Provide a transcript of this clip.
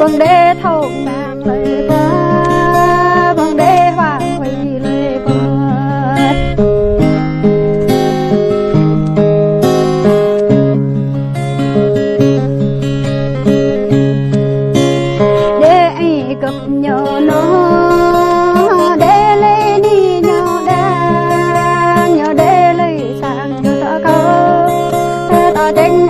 vầng đê thâu nàng lời qua vầng đê hoàng huy lời qua đê ai cập nhỏ nó đê lê đi nhỏ đa nhỏ đê lấy sang cho ta có ta tranh